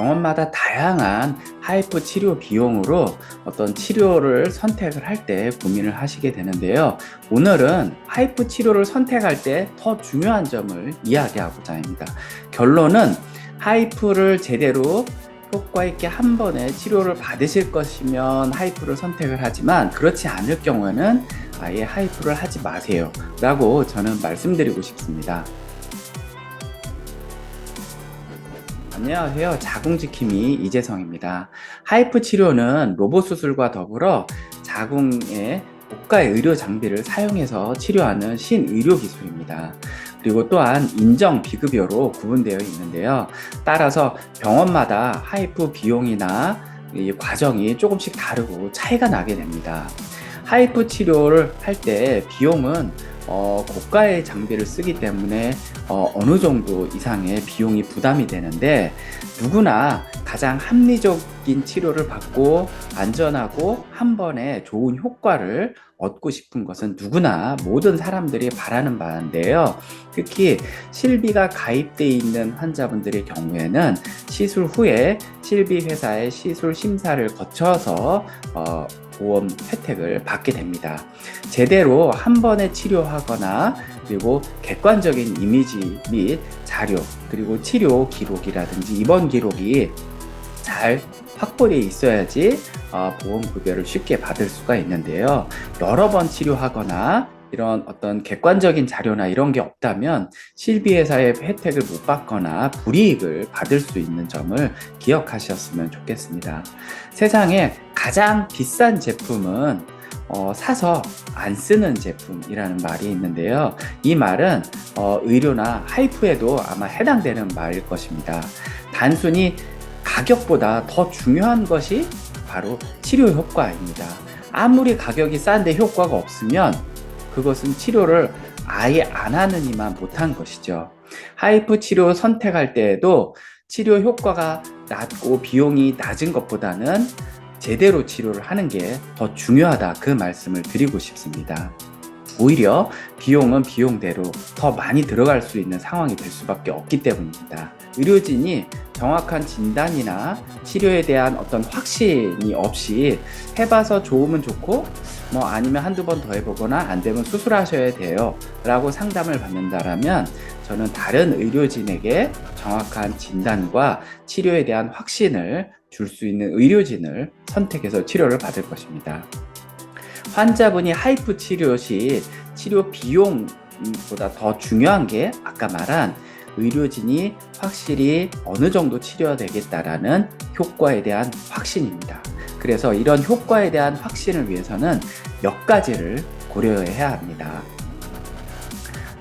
병원마다 다양한 하이프 치료 비용으로 어떤 치료를 선택을 할 때 고민을 하시게 되는데요. 오늘은 하이프 치료를 선택할 때 더 중요한 점을 이야기하고자 합니다. 결론은 하이프를 제대로 효과 있게 한 번에 치료를 받으실 것이면 하이프를 선택을 하지만 그렇지 않을 경우에는 아예 하이프를 하지 마세요 라고 저는 말씀드리고 싶습니다. 안녕하세요. 자궁지킴이 이재성입니다. 하이프 치료는 로봇 수술과 더불어 자궁의 고가의 의료 장비를 사용해서 치료하는 신의료 기술입니다. 그리고 또한 인정 비급여로 구분되어 있는데요. 따라서 병원마다 하이프 비용이나 이 과정이 조금씩 다르고 차이가 나게 됩니다. 하이프 치료를 할 때 비용은 고가의 장비를 쓰기 때문에 어느 정도 이상의 비용이 부담이 되는데 누구나 가장 합리적인 치료를 받고 안전하고 한 번에 좋은 효과를 얻고 싶은 것은 누구나 모든 사람들이 바라는 바인데요. 특히 실비가 가입되어 있는 환자분들의 경우에는 시술 후에 실비 회사의 시술 심사를 거쳐서 보험 혜택을 받게 됩니다. 제대로 한 번에 치료하거나 그리고 객관적인 이미지 및 자료 그리고 치료 기록이라든지 입원 기록이 잘 확보되어 있어야지 보험급여를 쉽게 받을 수가 있는데요. 여러 번 치료하거나 이런 어떤 객관적인 자료나 이런 게 없다면 실비회사의 혜택을 못 받거나 불이익을 받을 수 있는 점을 기억하셨으면 좋겠습니다. 세상에 가장 비싼 제품은 사서 안 쓰는 제품이라는 말이 있는데요. 이 말은 의료나 하이프에도 아마 해당되는 말일 것입니다. 단순히 가격보다 더 중요한 것이 바로 치료 효과입니다. 아무리 가격이 싼데 효과가 없으면 그것은 치료를 아예 안 하는 이만 못한 것이죠. 하이프 치료 선택할 때에도 치료 효과가 낮고 비용이 낮은 것보다는 제대로 치료를 하는 게 더 중요하다 그 말씀을 드리고 싶습니다. 오히려 비용은 비용대로 더 많이 들어갈 수 있는 상황이 될 수밖에 없기 때문입니다. 의료진이 정확한 진단이나 치료에 대한 어떤 확신이 없이 해봐서 좋으면 좋고 아니면 한두 번 더 해보거나 안 되면 수술하셔야 돼요 라고 상담을 받는다라면 저는 다른 의료진에게 정확한 진단과 치료에 대한 확신을 줄 수 있는 의료진을 선택해서 치료를 받을 것입니다. 환자분이 하이프 치료 시 치료 비용보다 더 중요한 게 아까 말한 의료진이 확실히 어느 정도 치료되겠다라는 효과에 대한 확신입니다. 그래서 이런 효과에 대한 확신을 위해서는 몇 가지를 고려해야 합니다.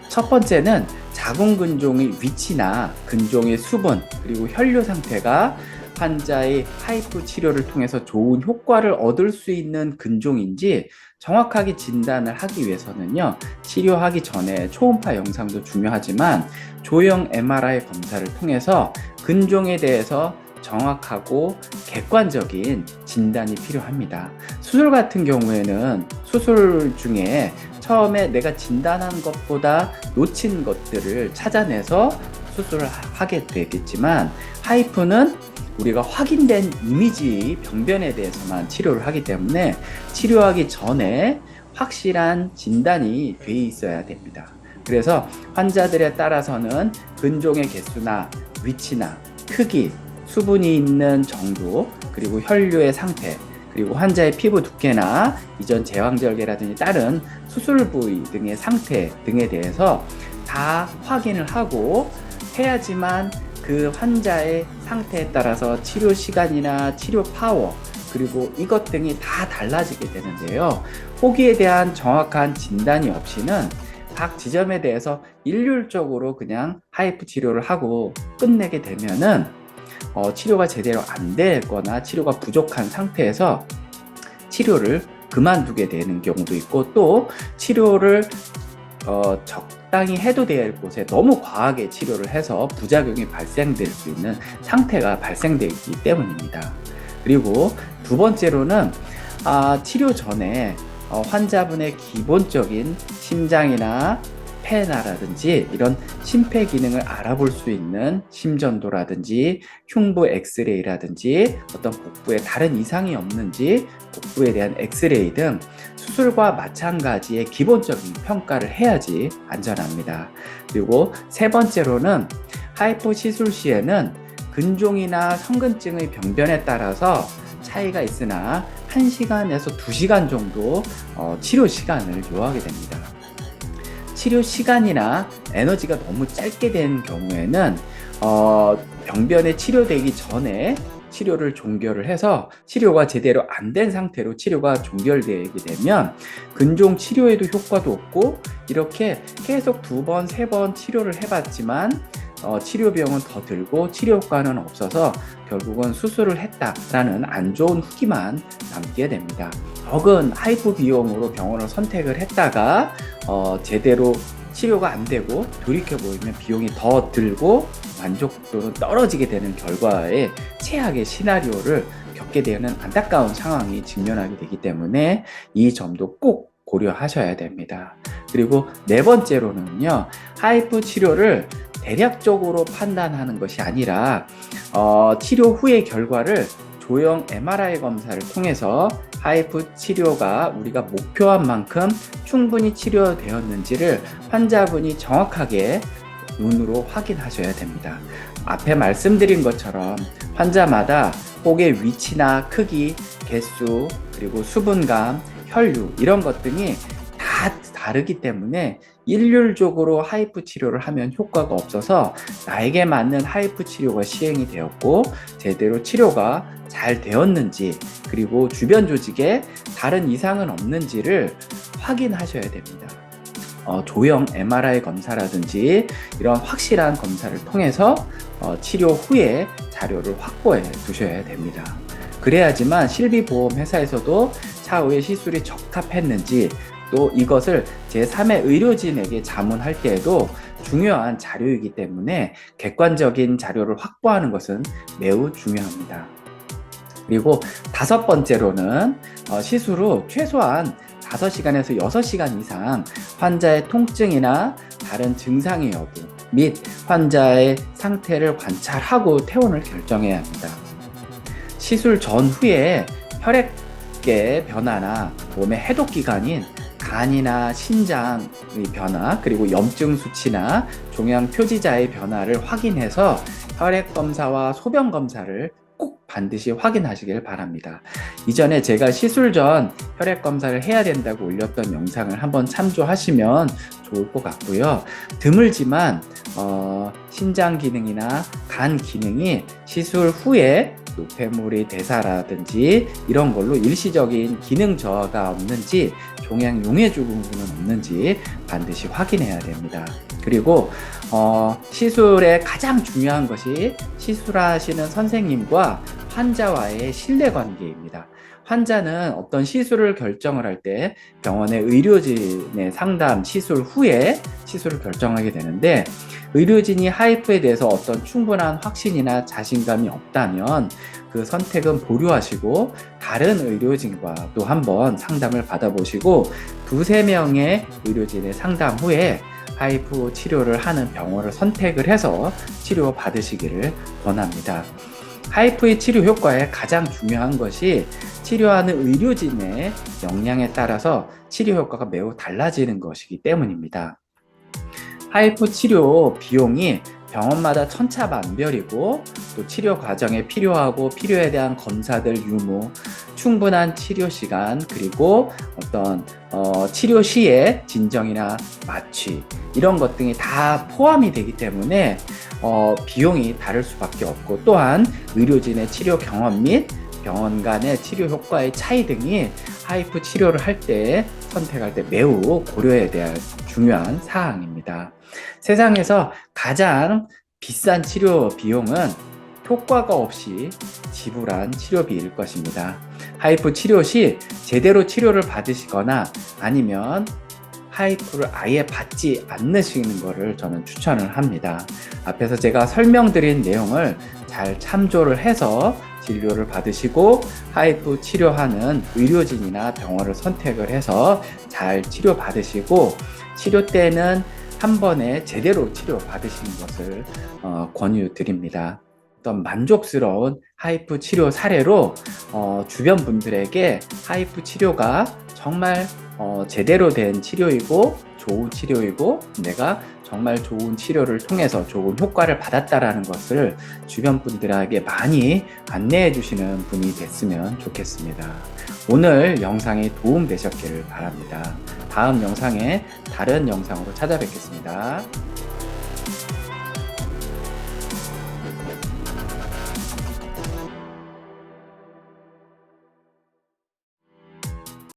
첫 번째는 자궁근종의 위치나 근종의 수분 그리고 혈류 상태가 환자의 하이프 치료를 통해서 좋은 효과를 얻을 수 있는 근종인지 정확하게 진단을 하기 위해서는요, 치료하기 전에 초음파 영상도 중요하지만 조형 MRI 검사를 통해서 근종에 대해서 정확하고 객관적인 진단이 필요합니다. 수술 같은 경우에는 수술 중에 처음에 내가 진단한 것보다 놓친 것들을 찾아내서 수술을 하게 되겠지만 하이프는 우리가 확인된 이미지 병변에 대해서만 치료를 하기 때문에 치료하기 전에 확실한 진단이 돼 있어야 됩니다. 그래서 환자들에 따라서는 근종의 개수나 위치나 크기, 수분이 있는 정도, 그리고 혈류의 상태, 그리고 환자의 피부 두께나 이전 제왕절개라든지 다른 수술 부위 등의 상태 등에 대해서 다 확인을 하고 해야지만 그 환자의 상태에 따라서 치료 시간이나 치료 파워 그리고 이것 등이 다 달라지게 되는데요. 호기에 대한 정확한 진단이 없이는 각 지점에 대해서 일률적으로 그냥 하이프 치료를 하고 끝내게 되면은 치료가 제대로 안 되거나 치료가 부족한 상태에서 치료를 그만두게 되는 경우도 있고 또 치료를 적당히 해도 될 곳에 너무 과하게 치료를 해서 부작용이 발생될 수 있는 상태가 발생되기 때문입니다. 그리고 두 번째로는 치료 전에 환자분의 기본적인 심장이나 아페나라든지 이런 심폐 기능을 알아볼 수 있는 심전도라든지 흉부 엑스레이라든지 어떤 복부에 다른 이상이 없는지 복부에 대한 엑스레이 등 수술과 마찬가지의 기본적인 평가를 해야지 안전합니다. 그리고 세 번째로는 하이프 시술 시에는 근종이나 성근증의 병변에 따라서 차이가 있으나 1시간에서 2시간 정도 치료 시간을 요하게 됩니다. 치료 시간이나 에너지가 너무 짧게 된 경우에는 병변에 치료되기 전에 치료를 종결을 해서 치료가 제대로 안 된 상태로 치료가 종결되게 되면 근종 치료에도 효과도 없고 이렇게 계속 2번, 3번 치료를 해봤지만 치료 비용은 더 들고 치료 효과는 없어서 결국은 수술을 했다라는 안 좋은 후기만 남게 됩니다. 적은 하이프 비용으로 병원을 선택을 했다가 제대로 치료가 안 되고 돌이켜보면 비용이 더 들고 만족도는 떨어지게 되는 결과에 최악의 시나리오를 겪게 되는 안타까운 상황이 직면하게 되기 때문에 이 점도 꼭 고려하셔야 됩니다. 그리고 네 번째로는요, 하이프 치료를 대략적으로 판단하는 것이 아니라 치료 후의 결과를 조형 MRI 검사를 통해서 하이프 치료가 우리가 목표한 만큼 충분히 치료되었는지를 환자분이 정확하게 눈으로 확인하셔야 됩니다. 앞에 말씀드린 것처럼 환자마다 혹의 위치나 크기, 개수, 그리고 수분감, 혈류 이런 것 등이 다 다르기 때문에 일률적으로 하이프 치료를 하면 효과가 없어서 나에게 맞는 하이프 치료가 시행이 되었고 제대로 치료가 잘 되었는지 그리고 주변 조직에 다른 이상은 없는지를 확인하셔야 됩니다. 조형 MRI 검사라든지 이런 확실한 검사를 통해서 치료 후에 자료를 확보해 두셔야 됩니다. 그래야지만 실비보험회사에서도 차후에 시술이 적합했는지 또 이것을 제3의 의료진에게 자문할 때에도 중요한 자료이기 때문에 객관적인 자료를 확보하는 것은 매우 중요합니다. 그리고 다섯 번째로는 시술 후 최소한 5시간에서 6시간 이상 환자의 통증이나 다른 증상의 여부 및 환자의 상태를 관찰하고 퇴원을 결정해야 합니다. 시술 전후에 혈액의 변화나 몸의 해독 기관인 간이나 신장의 변화 그리고 염증 수치나 종양 표지자의 변화를 확인해서 혈액 검사와 소변 검사를 꼭 반드시 확인하시길 바랍니다. 이전에 제가 시술 전 혈액 검사를 해야 된다고 올렸던 영상을 한번 참조하시면 좋을 것 같고요. 드물지만 신장 기능이나 간 기능이 시술 후에 노폐물의 대사라든지 이런 걸로 일시적인 기능 저하가 없는지 종양 용해 증후군은 없는지 반드시 확인해야 됩니다. 그리고 시술의 가장 중요한 것이 시술하시는 선생님과 환자와의 신뢰관계입니다. 환자는 어떤 시술을 결정을 할 때 병원의 의료진의 상담, 시술 후에 시술을 결정하게 되는데 의료진이 하이프에 대해서 어떤 충분한 확신이나 자신감이 없다면 그 선택은 보류하시고 다른 의료진과 또 한번 상담을 받아보시고 2-3명의 의료진의 상담 후에 하이프 치료를 하는 병원을 선택을 해서 치료 받으시기를 권합니다. 하이프의 치료 효과에 가장 중요한 것이 치료하는 의료진의 역량에 따라서 치료 효과가 매우 달라지는 것이기 때문입니다. 하이프 치료 비용이 병원마다 천차만별이고 또 치료 과정에 필요하고 필요에 대한 검사들 유무, 충분한 치료 시간 그리고 어떤 치료 시에 진정이나 마취 이런 것 등이 다 포함이 되기 때문에 비용이 다를 수밖에 없고 또한 의료진의 치료 경험 및 병원 간의 치료 효과의 차이 등이 하이프 치료를 할 때 선택할 때 매우 고려해야 될 중요한 사항입니다. 세상에서 가장 비싼 치료 비용은 효과가 없이 지불한 치료비일 것입니다. 하이프 치료 시 제대로 치료를 받으시거나 아니면 하이프를 아예 받지 않으시는 것을 저는 추천을 합니다. 앞에서 제가 설명드린 내용을 잘 참조를 해서 진료를 받으시고 하이프 치료하는 의료진이나 병원을 선택을 해서 잘 치료 받으시고 치료 때는 한 번에 제대로 치료 받으시는 것을 권유드립니다. 어떤 만족스러운 하이프 치료 사례로 주변 분들에게 하이프 치료가 정말 제대로 된 치료이고 좋은 치료이고 내가 정말 좋은 치료를 통해서 좋은 효과를 받았다라는 것을 주변 분들에게 많이 안내해 주시는 분이 됐으면 좋겠습니다. 오늘 영상이 도움 되셨기를 바랍니다. 다음 영상에 다른 영상으로 찾아뵙겠습니다.